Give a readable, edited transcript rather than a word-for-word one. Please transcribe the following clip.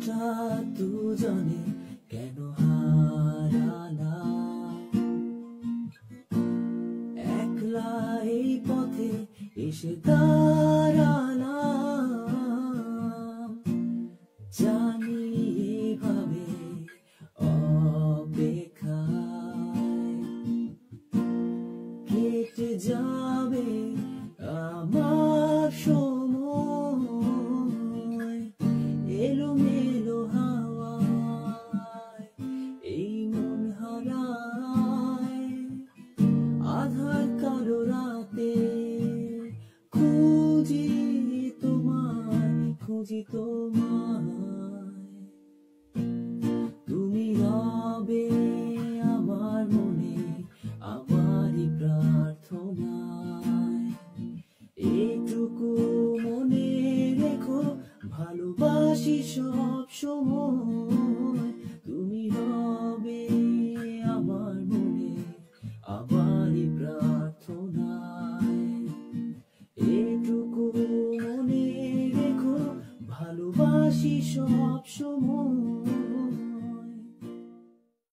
হঠাৎ দুজনে কেন হারালাম, একলা এই পথে এসে দাঁড়ালাম। জানি এভাবে অপেক্ষায় কেটে যাবে আমার সময়। এলোমেলো হাওয়ায় এই মন হারায়, আধার কালো রাতে খুঁজি তোমায়, খুঁজি তোমায়। তুমি রবে আমার মনে, আমারই প্রার্থনায়। এইটুকু মনে রেখো, ভালোবাসি সব সময়। তুমি রবে আমার মনে, আমারই প্রার্থনায়। এইটুকু মনে রেখো, ভালোবাসি সব সময়।